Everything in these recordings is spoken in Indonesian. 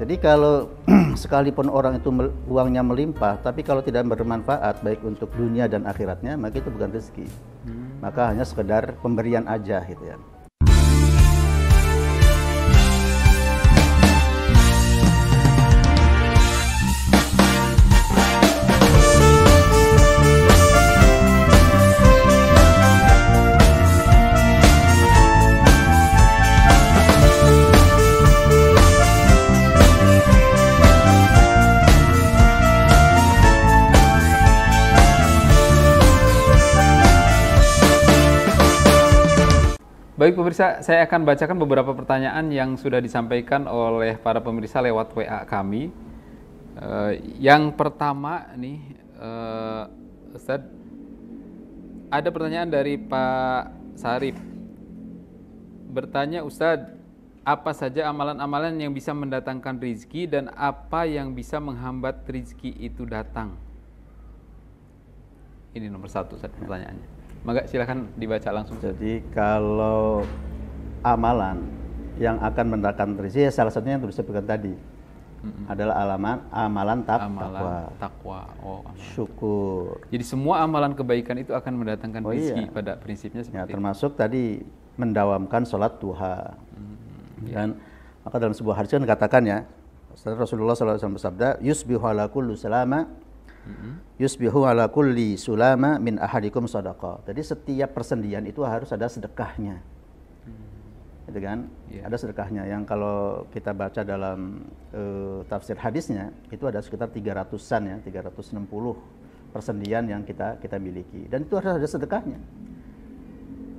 Jadi kalau sekalipun orang itu uangnya melimpah, tapi kalau tidak bermanfaat baik untuk dunia dan akhiratnya, maka itu bukan rezeki. Maka hanya sekedar pemberian aja gitu ya. Baik pemirsa, saya akan bacakan beberapa pertanyaan yang sudah disampaikan oleh para pemirsa lewat WA kami. Yang pertama nih, Ustadz, ada pertanyaan dari Pak Sarip. Bertanya, Ustadz, apa saja amalan-amalan yang bisa mendatangkan rizki dan apa yang bisa menghambat rizki itu datang? Ini nomor satu Ustadz pertanyaannya. Maka silakan dibaca langsung. Jadi kalau amalan yang akan mendatangkan rezeki, salah satunya yang disebutkan tadi adalah amalan takwa. Oh, syukur. Jadi semua amalan kebaikan itu akan mendatangkan rezeki pada prinsipnya seperti termasuk tadi mendawamkan sholat duha. Dan maka dalam sebuah hadis kan dikatakan ya, Rasulullah SAW bersabda, yusbihu ala kulli salama yusbihu ala kulli sulama min ahadikum sadaqah. Jadi setiap persendian itu harus ada sedekahnya. Gitu kan? Ada sedekahnya yang kalau kita baca dalam tafsir hadisnya itu ada sekitar 300-an ya, 360 persendian yang kita miliki. Dan itu harus ada sedekahnya.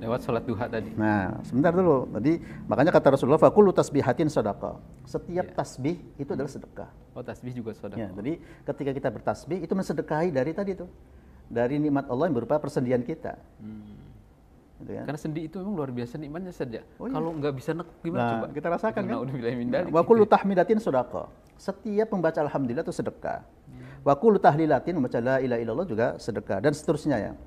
Lewat sholat duha tadi. Nah, sebentar dulu. Tadi makanya kata Rasulullah, fakullu tasbihatin sedekah. Setiap tasbih itu adalah sedekah. Oh, tasbih juga sedekah. Ya, jadi ketika kita bertasbih itu mensedekahi dari tadi tuh. Dari nikmat Allah yang berupa persendian kita. Gitu kan? Karena sendi itu memang luar biasa nikmatnya saja. Kalau nggak bisa nekuk gimana coba? Kita rasakan kan? Wa kullu tahmidatin sedekah. Setiap membaca alhamdulillah itu sedekah. Wa kullu tahlilatin membaca la ilaha illallah juga sedekah dan seterusnya ya.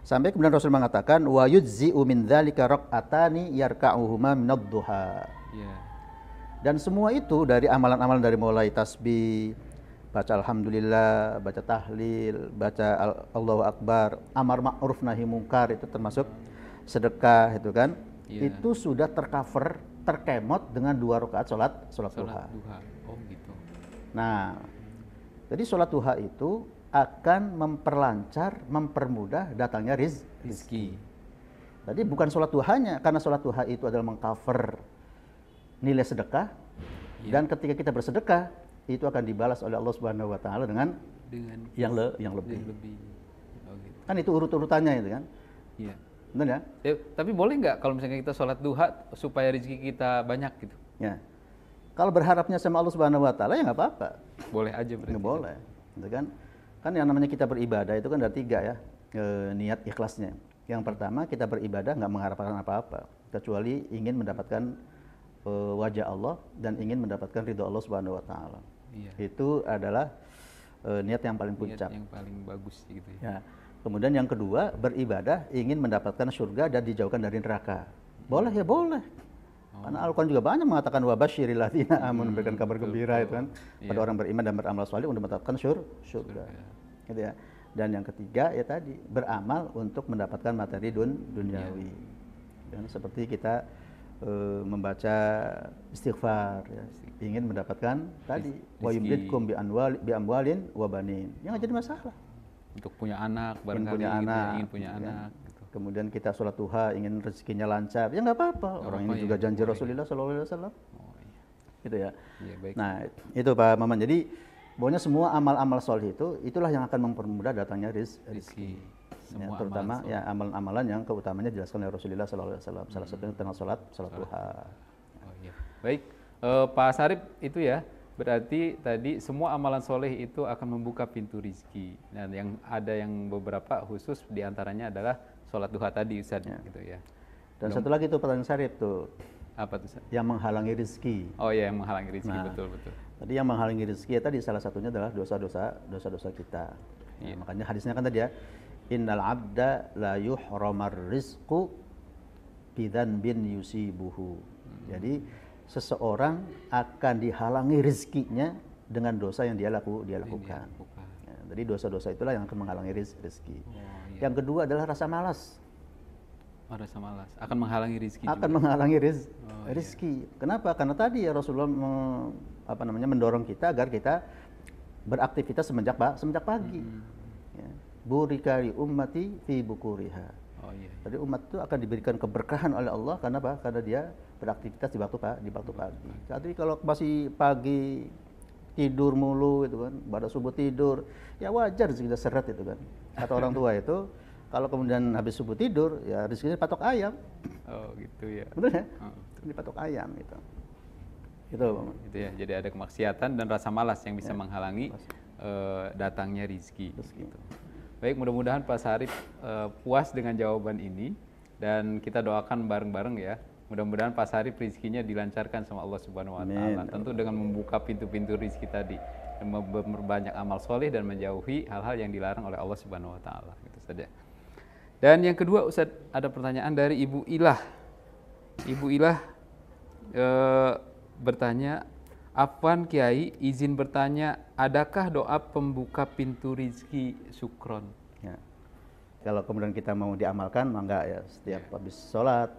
Sampai kemudian Rasul mengatakan wa yujzi'u min dzalika rak'atani yarka'uhuma minad duha. Dan semua itu dari amalan-amalan dari mulai tasbih, baca alhamdulillah, baca tahlil, baca Allahu akbar, amar ma'ruf nahi mungkar itu termasuk sedekah itu kan. Itu sudah tercover, terkemot dengan 2 rakaat salat duha. Oh gitu. Nah, jadi salat duha itu akan memperlancar, mempermudah datangnya rizki. Tadi bukan sholat duhanya, karena sholat duha itu adalah mengcover nilai sedekah, dan ketika kita bersedekah itu akan dibalas oleh Allah Subhanahu Wa Taala dengan yang lebih. Oh, gitu. Kan itu urut-urutannya itu kan. Iya. Benar ya? Tapi boleh nggak kalau misalnya kita sholat duha supaya rezeki kita banyak gitu? Ya. Kalau berharapnya sama Allah Subhanahu Wa Taala ya nggak apa-apa. Boleh aja berarti. Nggak boleh, gitu kan? Kan yang namanya kita beribadah itu kan ada 3 ya, niat ikhlasnya. Yang pertama kita beribadah nggak mengharapkan apa-apa, kecuali ingin mendapatkan wajah Allah dan ingin mendapatkan ridho Allah Subhanahu Wa Taala. Itu adalah niat yang paling puncak. Niat yang paling bagus gitu ya. Ya. Kemudian yang kedua beribadah ingin mendapatkan surga dan dijauhkan dari neraka. Boleh ya boleh. Karena Al-Quran juga banyak mengatakan wa basyiril ladzina amanu, memberikan kabar gembira itu kan pada orang beriman dan beramal saleh untuk mendapatkan surga. Gitu ya. Dan yang ketiga ya tadi beramal untuk mendapatkan materi duniawi. Dan seperti kita membaca istighfar ya, ingin mendapatkan tadi wa yumditkum bi amwalin wa banin. Yang nggak jadi masalah. Untuk punya anak barangkali ingin punya anak. Kemudian kita sholat duha ingin rezekinya lancar, ya nggak apa-apa. Orang ini juga janji Rasulullah SAW. Gitu ya. Baik. Nah itu Pak Maman. Jadi pokoknya semua amal-amal soleh itu itulah yang akan mempermudah datangnya rezeki. Ya, terutama ya amalan-amalan yang keutamanya dijelaskan oleh Rasulullah SAW. Salah satunya tentang sholat duha. Baik, Pak Sarip itu ya. Berarti tadi semua amalan soleh itu akan membuka pintu rezeki. Nah, yang beberapa khusus diantaranya adalah sholat duha tadi Ustaz gitu ya. Dan satu lagi tuh pertanyaan Sarip tuh. Apa tuh Ustaz? Yang menghalangi rezeki. Oh iya, yang menghalangi rezeki, betul. Tadi yang menghalangi rezeki ya tadi salah satunya adalah dosa-dosa kita. Nah, makanya hadisnya kan tadi ya, innal abda la yuhramar rizqu bidzanbin yusibuhu. Jadi seseorang akan dihalangi rezekinya dengan dosa yang dia lakukan. Ya, jadi dosa-dosa itulah yang akan menghalangi rezeki. Iya. Yang kedua adalah rasa malas. Rasa malas akan menghalangi rezeki. Akan menghalangi rezeki. Kenapa? Karena tadi ya Rasulullah mendorong kita agar kita beraktivitas semenjak pagi. Ya. Burika li ummati fi bukuriha. Jadi umat itu akan diberikan keberkahan oleh Allah karena apa? Karena dia beraktivitas di waktu pagi. Jadi kalau masih pagi tidur mulu itu kan, pada subuh tidur, ya wajar kita seret itu kan. Kata orang tua itu, kalau kemudian habis subuh tidur, ya rezekinya patok ayam. Oh gitu ya. Betul ya? Dipatok ayam itu. Itu ya. Jadi ada kemaksiatan dan rasa malas yang bisa menghalangi datangnya rezeki. Gitu. Baik, mudah-mudahan Pak Sarip puas dengan jawaban ini dan kita doakan bareng-bareng ya. Mudah-mudahan Pak Sarip rezekinya dilancarkan sama Allah Subhanahu wa taala. Tentu dengan membuka pintu-pintu rezeki tadi, memperbanyak amal soleh dan menjauhi hal-hal yang dilarang oleh Allah Subhanahu wa taala. Gitu saja. Dan yang kedua, Ustadz, ada pertanyaan dari Ibu Ilah. Ibu Ilah bertanya, Afwan Kiai, izin bertanya, adakah doa pembuka pintu rezeki syukron? Ya. Kalau kemudian kita mau diamalkan, maka ya setiap habis sholat,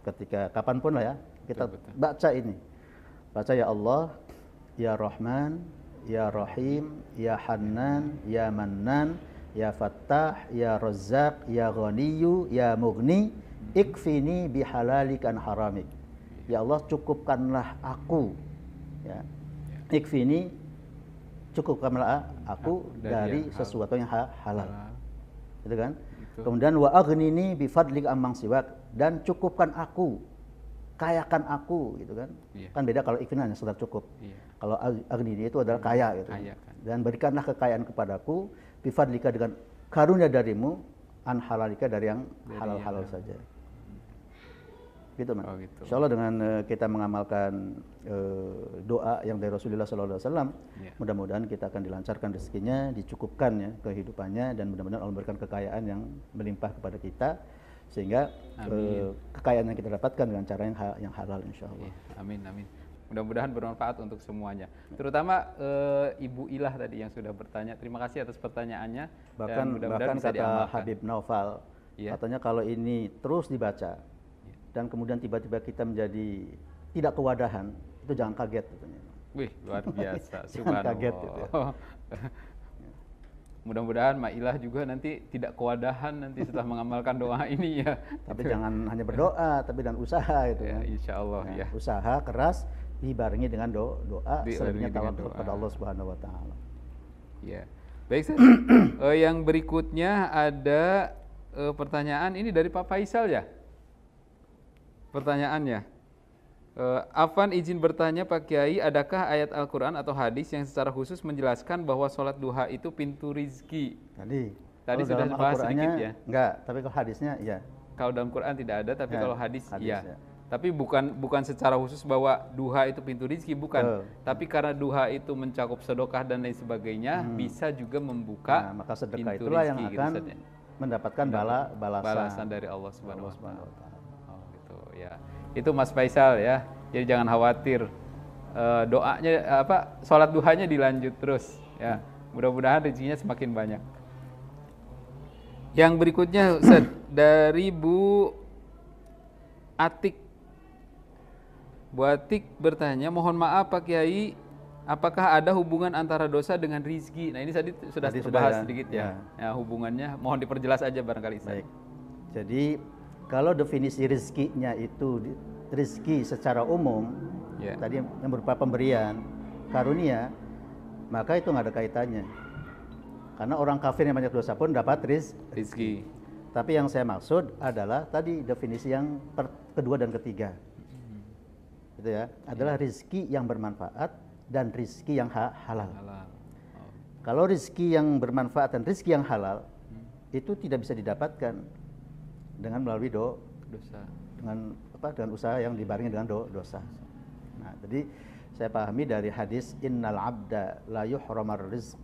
ketika kapanpun lah ya, kita baca ini. Baca ya Allah, ya Rahman, ya Rahim, ya Hannan, ya Mannan, ya Fattah, ya Razzaq, ya Ghaniyyu, ya Mughni, ikfini bihalalik an haramik. Ya Allah, cukupkanlah aku. Ya. Ikfini, cukupkanlah aku dari sesuatu yang halal. Gitu kan? Gitu. Kemudian wa aghnini bi fadlik amman siwak, dan cukupkan aku, kayakan aku, gitu kan? Kan beda kalau ikfini hanya sekedar cukup. Kalau aghnini itu adalah kaya gitu. Dan berikanlah kekayaan kepadaku bi fadlika, dengan karunia darimu, an halalika, dari yang halal-halal saja. Gitu, Mas. Gitu. Insya Allah dengan kita mengamalkan doa yang dari Rasulullah SAW, mudah-mudahan kita akan dilancarkan rezekinya, dicukupkan ya kehidupannya, dan mudah-mudahan Allah memberikan kekayaan yang melimpah kepada kita, sehingga kekayaan yang kita dapatkan dengan cara yang halal, insya Allah. Amin, amin. Mudah-mudahan bermanfaat untuk semuanya. Terutama Ibu Ilah tadi yang sudah bertanya. Terima kasih atas pertanyaannya. Bahkan kata Habib Naufal, katanya kalau ini terus dibaca, dan kemudian tiba-tiba kita menjadi tidak kewadahan, itu jangan kaget. Wih, luar biasa. Jangan kaget gitu ya. Mudah-mudahan Ma'ilah juga nanti tidak kewadahan nanti setelah mengamalkan doa ini ya. Tapi jangan hanya berdoa, tapi dan usaha itu ya. Insya Allah ya. Usaha keras dibarengi dengan doa, selanjutnya tawakal kepada Allah Subhanahu wa taala. Ya. Baik, yang berikutnya ada pertanyaan ini dari Pak Faisal ya. Pertanyaannya, Afwan izin bertanya Pak Kiai, adakah ayat Al-Quran atau hadis yang secara khusus menjelaskan bahwa sholat duha itu pintu rizki? Tadi sudah dibahas sedikit ya? Enggak, tapi kalau hadisnya iya. Kalau dalam Quran tidak ada, tapi kalau hadis iya. Ya. Tapi bukan secara khusus bahwa duha itu pintu rizki, bukan. Tapi karena duha itu mencakup sedekah dan lain sebagainya, bisa juga membuka maka sedekah pintu itulah rizki, yang akan mendapatkan balasan dari Allah Subhanahu wa taala. Ya, itu Mas Faisal ya. Jadi jangan khawatir, doanya sholat duhanya dilanjut terus ya. Mudah-mudahan rezekinya semakin banyak. Yang berikutnya Ustaz, dari Bu Atik. Bu Atik bertanya, mohon maaf Pak Kiai, apakah ada hubungan antara dosa dengan rizki? Nah ini tadi sudah terbahas sedikit ya. Ya, hubungannya mohon diperjelas aja barangkali Ustaz. Baik. Jadi kalau definisi rizkinya itu rizki secara umum, tadi yang berupa pemberian, karunia, maka itu nggak ada kaitannya. Karena orang kafir yang banyak dosa pun dapat rizki. Tapi yang saya maksud adalah tadi definisi yang kedua dan ketiga. Gitu ya, adalah rizki yang bermanfaat dan rizki yang halal. Kalau rizki yang bermanfaat dan rizki yang halal, itu tidak bisa didapatkan dengan melalui dosa, dengan usaha yang dibarengi dengan dosa. Nah, jadi saya pahami dari hadis innal abda la yuhramar rizq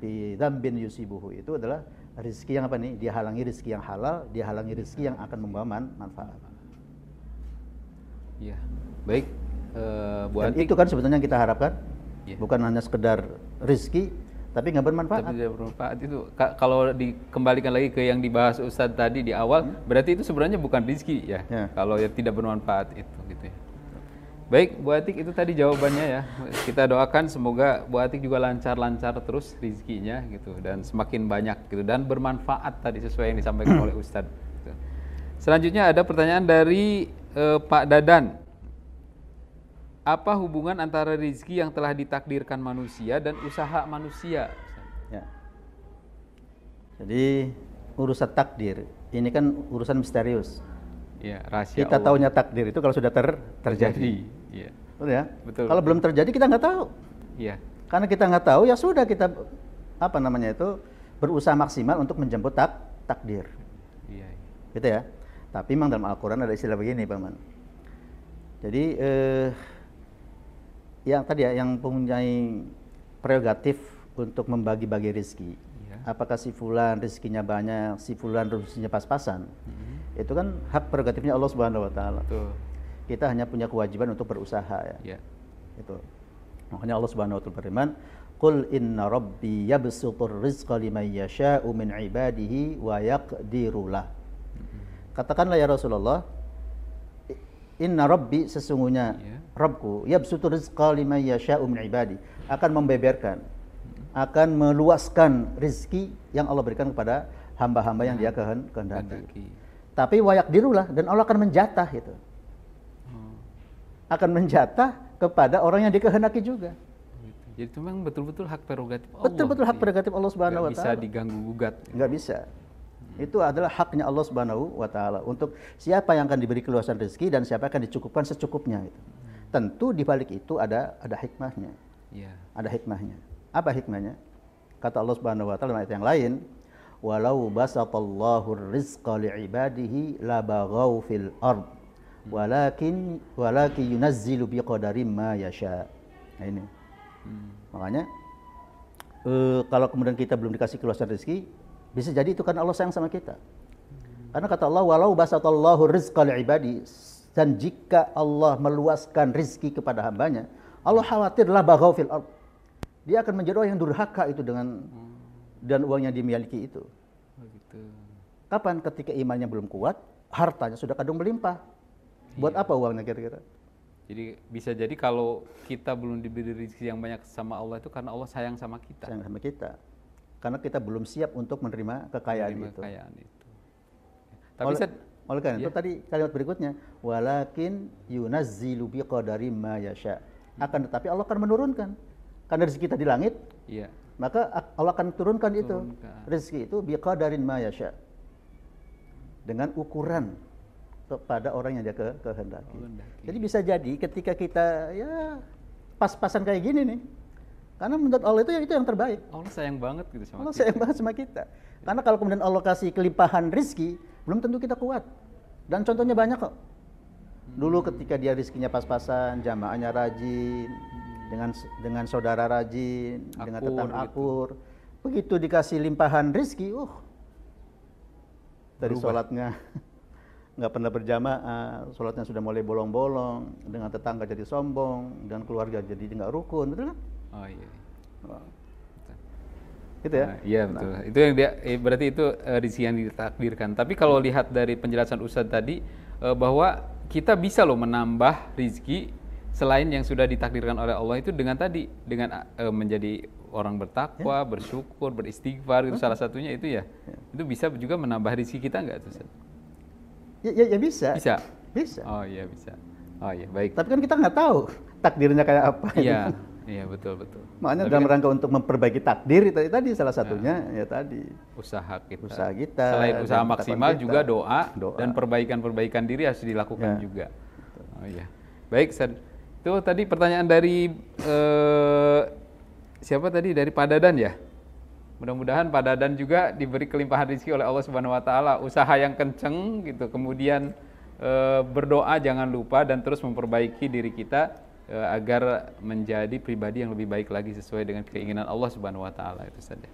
bi dzambin yusibuhu, itu adalah rizki yang dihalangi rizki yang halal, dihalangi rizki yang akan membawa manfaat. Iya. Baik, Bu Dan Atik. itu kan sebetulnya yang kita harapkan, Iya. bukan hanya sekedar rizki, tapi nggak bermanfaat. Tapi tidak bermanfaat itu. Kalau dikembalikan lagi ke yang dibahas Ustadz tadi di awal, berarti itu sebenarnya bukan rezeki ya. Ya. Kalau yang tidak bermanfaat itu gitu ya. Baik, Bu Atik, itu tadi jawabannya ya. Kita doakan semoga Bu Atik juga lancar-lancar terus rezekinya gitu dan semakin banyak gitu dan bermanfaat tadi sesuai yang disampaikan oleh Ustadz. Gitu. Selanjutnya ada pertanyaan dari Pak Dadan. Apa hubungan antara rezeki yang telah ditakdirkan manusia dan usaha manusia? Ya. Jadi urusan takdir ini kan urusan misterius. Ya, rahasia Kita Allah. taunya takdir itu kalau sudah terjadi. Iya. Betul ya? Betul. Kalau belum terjadi kita nggak tahu. Iya. Karena kita nggak tahu ya sudah kita berusaha maksimal untuk menjemput takdir. Iya. Gitu ya. Tapi memang dalam Al-Quran ada istilah begini, Paman. Jadi yang tadi ya, yang mempunyai prerogatif untuk membagi-bagi rezeki. Iya. Apakah si fulan rezekinya banyak, si fulan rezekinya pas-pasan? Itu kan hak prerogatifnya Allah Subhanahu wa taala. Betul. Kita hanya punya kewajiban untuk berusaha ya. Iya. Itu. Makanya Allah Subhanahu wa taala berfirman, "Qul inna rabbi yabsutur rizqa liman yasha'u min ibadihi wa yaqdiru lah." Katakanlah ya Rasulullah, inna rabbi sesungguhnya Rabbku yabsutur rizqa liman yasha'u min ibadi, akan membeberkan, akan meluaskan rizki yang Allah berikan kepada hamba-hamba yang Dia kehendaki. Tapi wa yaqdirulah, dan Allah akan menjatah itu. Akan menjatah kepada orang yang dikehendaki juga. Jadi itu memang betul-betul hak prerogatif Allah. Betul-betul hak prerogatif Allah Subhanahu wa taala. Bisa diganggu gugat. Enggak bisa. Itu adalah haknya Allah Subhanahu wa taala untuk siapa yang akan diberi keluasan rezeki dan siapa yang akan dicukupkan secukupnya itu. Tentu di balik itu ada hikmahnya. Iya. Ada hikmahnya. Apa hikmahnya? Kata Allah Subhanahu wa taala dalam ayat yang lain, "Walau basatallahu rizqa li'ibadihi labaghaw fil ard, walakin yunazzilu biqadarin ma yasha." Nah ini. Makanya kalau kemudian kita belum dikasih keluasan rezeki, bisa jadi itu karena Allah sayang sama kita. Karena kata Allah, walau basatallahu rizqa li'ibadi, dan jika Allah meluaskan rizki kepada hambanya, Allah khawatir la baghaw fil ard. Dia akan menjadi orang yang durhaka itu dengan dan uang yang dimiliki itu. Begitu. Kapan? Ketika imannya belum kuat, hartanya sudah kadung melimpah. Buat apa uangnya kira-kira? Jadi bisa jadi kalau kita belum diberi rezeki yang banyak sama Allah itu karena Allah sayang sama kita. Sayang sama kita. Karena kita belum siap untuk menerima kekayaan itu. Tapi oleh karena itu tadi kalimat berikutnya, walakin yunazzilu biqadarin ma yasha. Akan tetapi Allah akan menurunkan. Karena rezeki kita di langit, iya. maka Allah akan turunkan itu. Rezeki itu biqadarin ma yasha. Dengan ukuran kepada orang yang Dia kehendaki. Jadi bisa jadi ketika kita ya pas-pasan kayak gini nih, karena menurut Allah itu yang terbaik. Allah sayang banget gitu sama Allah kita. sayang banget sama kita. Karena kalau kemudian Allah kasih kelimpahan rizki, belum tentu kita kuat. Dan contohnya banyak kok. Dulu ketika dia rizkinya pas-pasan, jamaahnya rajin, dengan saudara rajin, dengan tetangga akur. Begitu dikasih limpahan rizki, dari sholatnya nggak pernah berjamaah, sholatnya sudah mulai bolong-bolong, dengan tetangga jadi sombong, dengan keluarga jadi nggak rukun, betul kan? Oh iya. Gitu ya? Iya betul. Itu yang dia berarti itu rezeki yang ditakdirkan. Tapi kalau lihat dari penjelasan Ustadz tadi bahwa kita bisa loh menambah rezeki selain yang sudah ditakdirkan oleh Allah itu dengan menjadi orang bertakwa, bersyukur, beristighfar itu salah satunya itu ya. Itu bisa juga menambah rezeki kita enggak tuh? Ya bisa. Bisa. Bisa. Oh iya bisa. Oh iya baik. Tapi kan kita nggak tahu takdirnya kayak apa. Iya. Iya betul. Makanya dalam rangka untuk memperbaiki takdir tadi salah satunya ya tadi usaha kita. Selain usaha maksimal kita, juga doa dan perbaikan diri harus dilakukan juga. Oh iya. Baik, Ustaz. Itu tadi pertanyaan dari siapa tadi? Dari Pak Dadan ya? Mudah-mudahan Pak Dadan juga diberi kelimpahan rezeki oleh Allah Subhanahu wa taala, usaha yang kenceng gitu. Kemudian berdoa jangan lupa dan terus memperbaiki diri kita agar menjadi pribadi yang lebih baik lagi sesuai dengan keinginan Allah Subhanahu wa taala itu saja.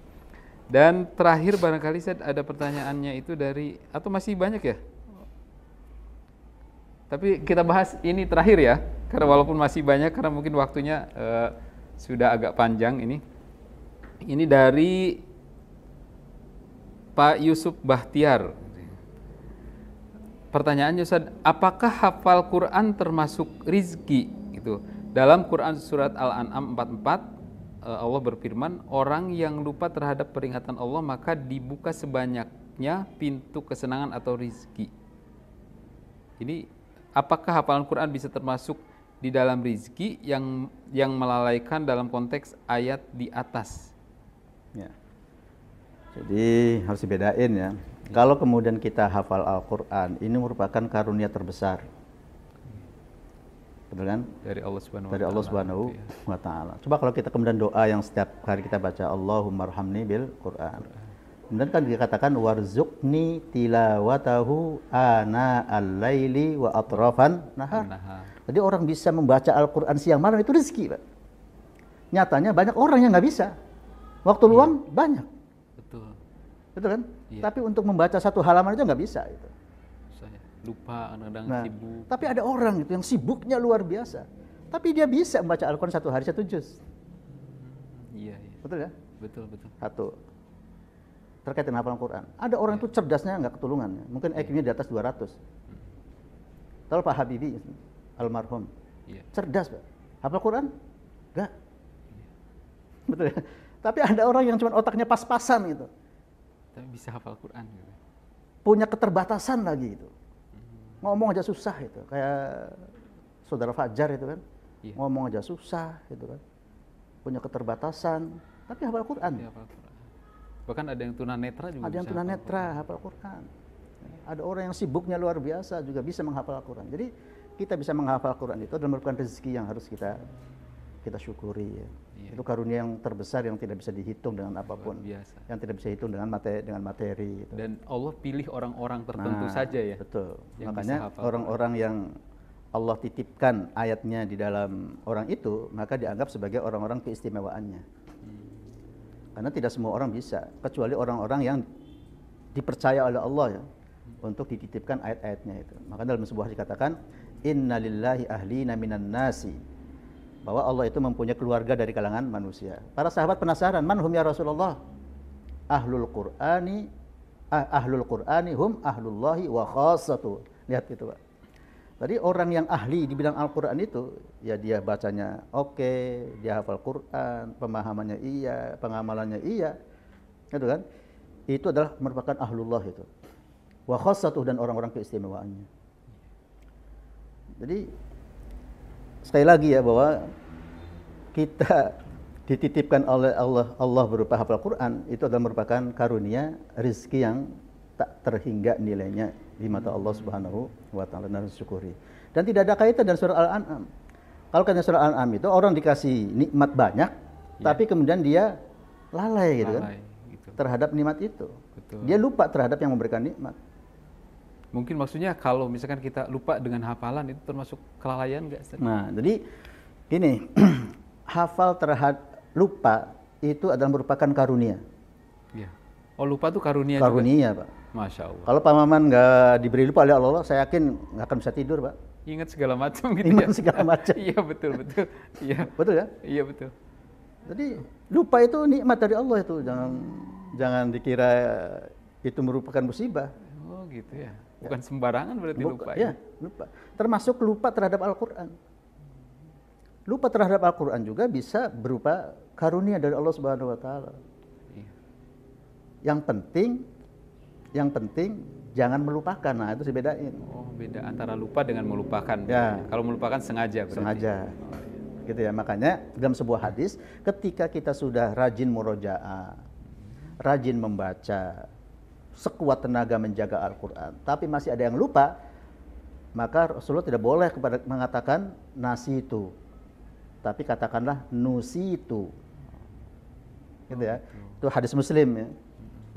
Dan terakhir barangkali Ustaz ada pertanyaannya itu dari atau masih banyak ya? Tapi kita bahas ini terakhir ya, karena walaupun masih banyak, karena mungkin waktunya sudah agak panjang ini. Ini dari Pak Yusuf Bahtiar. Pertanyaannya Ustaz, apakah hafal Quran termasuk rizki? Gitu. Dalam Quran surat Al-An'am 44, Allah berfirman, orang yang lupa terhadap peringatan Allah maka dibuka sebanyaknya pintu kesenangan atau rizki. Ini apakah hafalan Quran bisa termasuk di dalam rizki yang melalaikan dalam konteks ayat di atas? Ya. Jadi harus dibedain ya. Kalau kemudian kita hafal Al-Quran, ini merupakan karunia terbesar. Betul kan? Dari Allah Subhanahu Dari Allah Subhanahu wa Ta'ala. Coba kalau kita kemudian doa yang setiap hari kita baca, Allahumma arhamni bil Quran. Kemudian kan dikatakan warzuqni tilawatahu ana al-laili wa atrafan nahar. Jadi orang bisa membaca Al-Quran siang malam itu rezeki, Pak. Nyatanya banyak orang yang nggak bisa. Waktu luang banyak. Betul. Betul kan? Iya. Tapi untuk membaca satu halaman aja nggak bisa itu. Saya lupa, kadang-kadang sibuk. Tapi ada orang itu yang sibuknya luar biasa. Tapi dia bisa membaca Al-Quran satu hari 1 juz. Iya. Betul ya? Betul. Satu. Terkait dengan hafalan Quran. Ada orang itu cerdasnya nggak ketulungan. Mungkin IQ-nya di atas 200. Tahu Pak Habibie, almarhum. Cerdas, Pak. Hafal Quran? Enggak. Betul ya? Tapi ada orang yang cuma otaknya pas-pasan gitu. Tapi bisa hafal Quran gitu. Punya keterbatasan lagi itu. Ngomong aja susah itu. Kayak saudara Fajar itu kan. Ngomong aja susah gitu kan. Punya keterbatasan, tapi hafal Quran. Hafal Quran. Bahkan ada yang tunanetra juga. Ada yang tunanetra hafal Quran. Ada orang yang sibuknya luar biasa juga bisa menghafal Quran. Jadi kita bisa menghafal Quran itu adalah merupakan rezeki yang harus kita syukuri ya. Itu karunia yang terbesar yang tidak bisa dihitung dengan apapun. Yang tidak bisa dihitung dengan materi gitu. Dan Allah pilih orang-orang tertentu saja ya. Betul. Makanya orang-orang yang Allah titipkan ayatnya di dalam orang itu, maka dianggap sebagai orang-orang keistimewaannya. Karena tidak semua orang bisa, kecuali orang-orang yang dipercaya oleh Allah ya, untuk dititipkan ayat-ayatnya itu. Maka dalam sebuah hadis dikatakan, Inna lillahi ahlina minan nasi, bahwa Allah itu mempunyai keluarga dari kalangan manusia. Para sahabat penasaran, man hum ya Rasulullah? Ahlul Qur'ani hum ahlullahi wa khassatu. Lihat itu, Pak. Jadi orang yang ahli di bidang Al-Quran itu, ya dia bacanya oke, dia hafal Quran, pemahamannya iya, pengamalannya iya, gitu kan? Itu adalah merupakan ahlullah itu. Wa khassatuh, dan orang-orang keistimewaannya. Jadi sekali lagi ya, bahwa kita dititipkan oleh Allah berupa hafal Quran, itu adalah merupakan karunia rezeki yang tak terhingga nilainya di mata Allah Subhanahu wa Ta'ala, dan syukuri. Dan tidak ada kaitan dengan surah Al-An'am. Kalau kaitan surah Al-An'am itu orang dikasih nikmat banyak, tapi kemudian dia lalai gitu kan terhadap nikmat itu. Betul. Dia lupa terhadap yang memberikan nikmat. Mungkin maksudnya kalau misalkan kita lupa dengan hafalan, itu termasuk kelalaian nggak? Nah, jadi gini, hafal terhadap lupa itu adalah merupakan karunia. Iya. Oh, lupa tuh karunia juga? Karunia, Pak. Masya Allah. Kalau Pak Maman nggak diberi lupa oleh Allah, saya yakin nggak akan bisa tidur, Pak. Ingat segala macam gitu. Ingat segala macam. Iya, betul. Iya. Betul ya? Iya, betul. Jadi lupa itu nikmat dari Allah itu. Jangan dikira itu merupakan musibah. Oh, gitu ya. Bukan sembarangan berarti lupa. Ya, lupa. Termasuk lupa terhadap Al-Quran. Lupa terhadap Al-Quran juga bisa berupa karunia dari Allah Subhanahu wa Ta'ala. Yang penting jangan melupakan. Nah, itu dibedain. Oh, beda antara lupa dengan melupakan. Ya. Kalau melupakan sengaja berarti. Sengaja. Gitu ya. Makanya dalam sebuah hadis, ketika kita sudah rajin murojaah, rajin membaca, sekuat tenaga menjaga Al-Quran, tapi masih ada yang lupa, maka Rasulullah tidak boleh mengatakan nasitu, tapi katakanlah nusitu. Gitu ya. Itu hadis Muslim ya.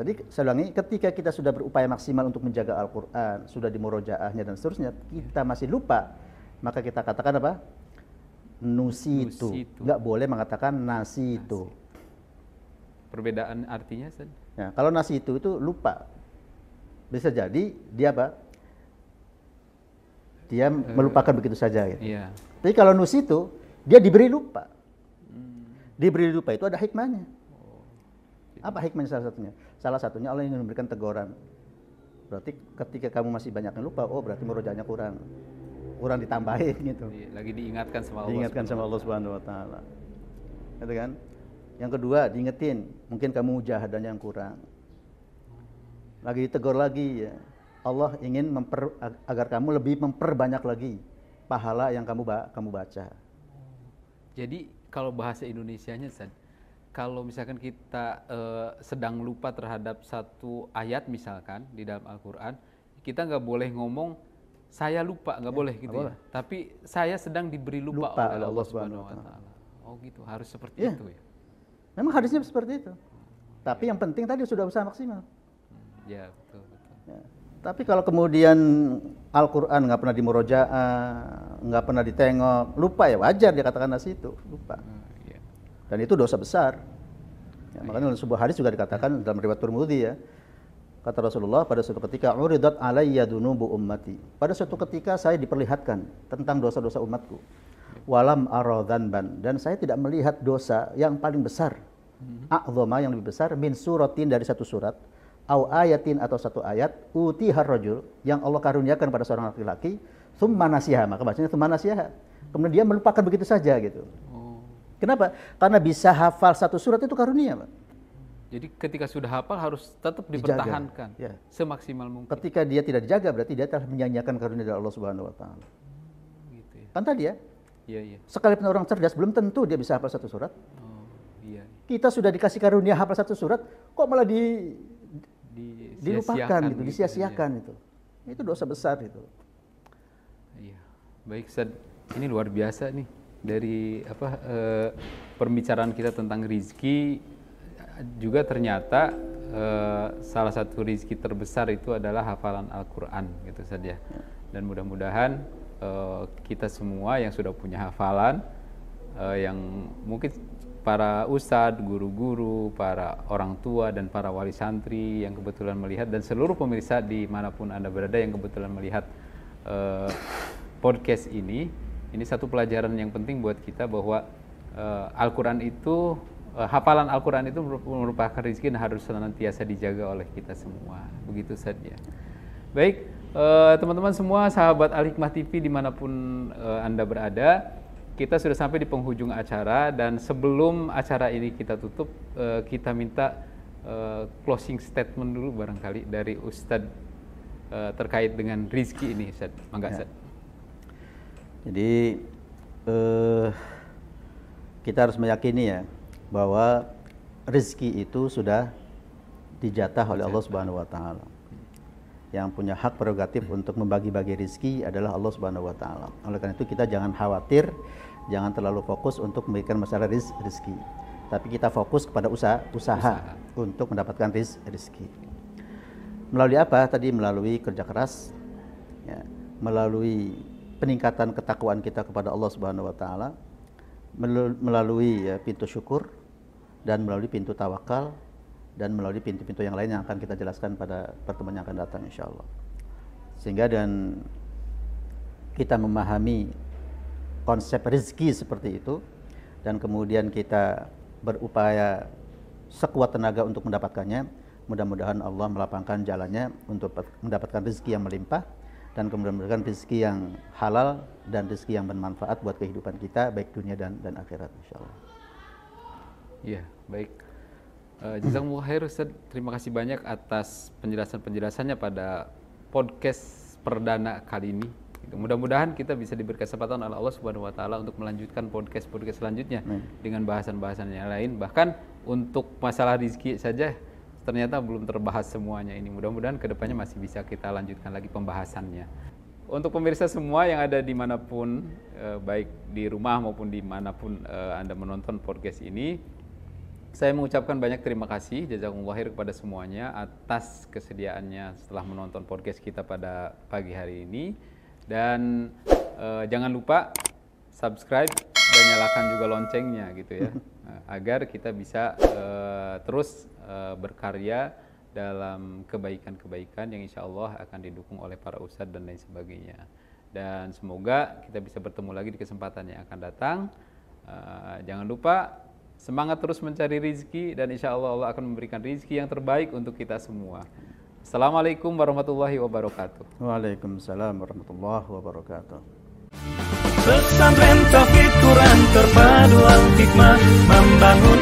Jadi saya ulangi, ketika kita sudah berupaya maksimal untuk menjaga Al-Quran, sudah di murojaahnya dan seterusnya, kita masih lupa, maka kita katakan apa? Nusitu. Nggak boleh mengatakan nasitu. Perbedaan artinya, Ustaz? Ya, kalau nasitu itu lupa. Bisa jadi dia apa? dia melupakan begitu saja gitu. Iya. Tapi kalau nusitu, dia diberi lupa. Diberi lupa itu ada hikmahnya. Apa hikmahnya salah satunya? Salah satunya Allah ingin memberikan teguran. Berarti ketika kamu masih banyak yang lupa, oh berarti murojaahnya kurang ditambahin gitu. Lagi diingatkan sama Allah. Diingatkan sama Allah Subhanahu wa taala. Gitu kan? Yang kedua, diingetin, mungkin kamu mujahadahnya yang kurang. Lagi ditegur lagi ya. Allah ingin agar kamu lebih memperbanyak lagi pahala yang kamu baca. Jadi kalau bahasa Indonesianya, Ustaz, kalau misalkan kita sedang lupa terhadap satu ayat misalkan di dalam Al-Quran, kita nggak boleh ngomong saya lupa, nggak boleh gitu ya. Tapi saya sedang diberi lupa oleh Allah Subhanahu wa Ta'ala. Oh gitu, harus seperti itu ya. Memang hadisnya seperti itu. Tapi yang penting tadi sudah usaha maksimal. Ya betul. Ya. Tapi kalau kemudian Al-Quran nggak pernah dimurojaah, nggak pernah ditengok, lupa ya wajar dia katakan itu, lupa. Dan itu dosa besar. Ya, makanya dalam sebuah hadis juga dikatakan dalam riwayat Tirmidzi ya. Kata Rasulullah, pada suatu ketika uridat alayya dunubu ummati. Pada suatu ketika saya diperlihatkan tentang dosa-dosa umatku. Walam ara dzanban, dan saya tidak melihat dosa yang paling besar. A'dhama, yang lebih besar, min suratin, dari satu surat, au ayatin, atau satu ayat, utihar rajul, yang Allah karuniakan pada seorang laki-laki, tsumma nasiha, maka bacanya tsumma nasiha. Kemudian dia melupakan begitu saja gitu. Kenapa? Karena bisa hafal satu surat itu karunia, Pak. Jadi ketika sudah hafal harus tetap dipertahankan semaksimal mungkin. Ketika dia tidak dijaga berarti dia telah menyanyiakan karunia dari Allah Subhanahu wa taala. Gitu ya. Kan tadi ya? Iya. Sekalipun orang cerdas belum tentu dia bisa hafal satu surat. Iya. Kita sudah dikasih karunia hafal satu surat, kok malah dilupakan gitu, disia-siakan itu. Itu dosa besar itu. Iya. Baik, Ustaz. Ini luar biasa nih. Dari pembicaraan kita tentang rizki, juga ternyata salah satu rizki terbesar itu adalah hafalan Al-Quran gitu saja. Dan mudah-mudahan kita semua yang sudah punya hafalan, yang mungkin para ustadz, guru-guru, para orang tua dan para wali santri yang kebetulan melihat, dan seluruh pemirsa dimanapun Anda berada yang kebetulan melihat podcast ini satu pelajaran yang penting buat kita bahwa Al-Quran itu, hafalan Al-Quran itu merupakan rezeki dan harus senantiasa dijaga oleh kita semua. Begitu saja. Baik, teman-teman semua, sahabat Al-Hikmah TV dimanapun Anda berada, kita sudah sampai di penghujung acara, dan sebelum acara ini kita tutup, kita minta closing statement dulu barangkali dari Ustadz terkait dengan rezeki ini, Ustadz. Mangga, Ustadz. Jadi kita harus meyakini ya bahwa rezeki itu sudah dijatah oleh Allah Subhanahu wa taala. Yang punya hak prerogatif untuk membagi-bagi rezeki adalah Allah Subhanahu wa taala. Oleh karena itu kita jangan khawatir, jangan terlalu fokus untuk memberikan masalah rezeki. Tapi kita fokus kepada usaha untuk mendapatkan rezeki. Melalui apa? Tadi melalui kerja keras, ya, melalui peningkatan ketakwaan kita kepada Allah Subhanahu wa taala, melalui pintu syukur, dan melalui pintu tawakal, dan melalui pintu-pintu yang lain yang akan kita jelaskan pada pertemuan yang akan datang insyaallah. Sehingga dan kita memahami konsep rezeki seperti itu, dan kemudian kita berupaya sekuat tenaga untuk mendapatkannya, mudah-mudahan Allah melapangkan jalannya untuk mendapatkan rezeki yang melimpah, dan kemudian memberikan rezeki yang halal dan rezeki yang bermanfaat buat kehidupan kita baik dunia dan akhirat insyaallah. Iya, baik. Jazakumullah khair, Ustaz. Terima kasih banyak atas penjelasannya pada podcast perdana kali ini. Mudah-mudahan kita bisa diberi kesempatan oleh Allah Subhanahu wa taala untuk melanjutkan podcast selanjutnya dengan bahasan-bahasan yang lain. Bahkan untuk masalah rezeki saja ternyata belum terbahas semuanya ini. Mudah-mudahan kedepannya masih bisa kita lanjutkan lagi pembahasannya. Untuk pemirsa semua yang ada dimanapun, baik di rumah maupun dimanapun Anda menonton podcast ini, saya mengucapkan banyak terima kasih, jazakumullah khair kepada semuanya atas kesediaannya setelah menonton podcast kita pada pagi hari ini. Dan jangan lupa subscribe dan nyalakan juga loncengnya gitu ya, agar kita bisa terus berkarya dalam kebaikan-kebaikan yang insya Allah akan didukung oleh para ustadz dan lain sebagainya. Dan semoga kita bisa bertemu lagi di kesempatan yang akan datang. Jangan lupa semangat terus mencari rizki, dan insya Allah Allah akan memberikan rizki yang terbaik untuk kita semua. Assalamualaikum warahmatullahi wabarakatuh. Waalaikumsalam warahmatullahi wabarakatuh. Pesantren Tauhid Quran terpadu al hikmah membangun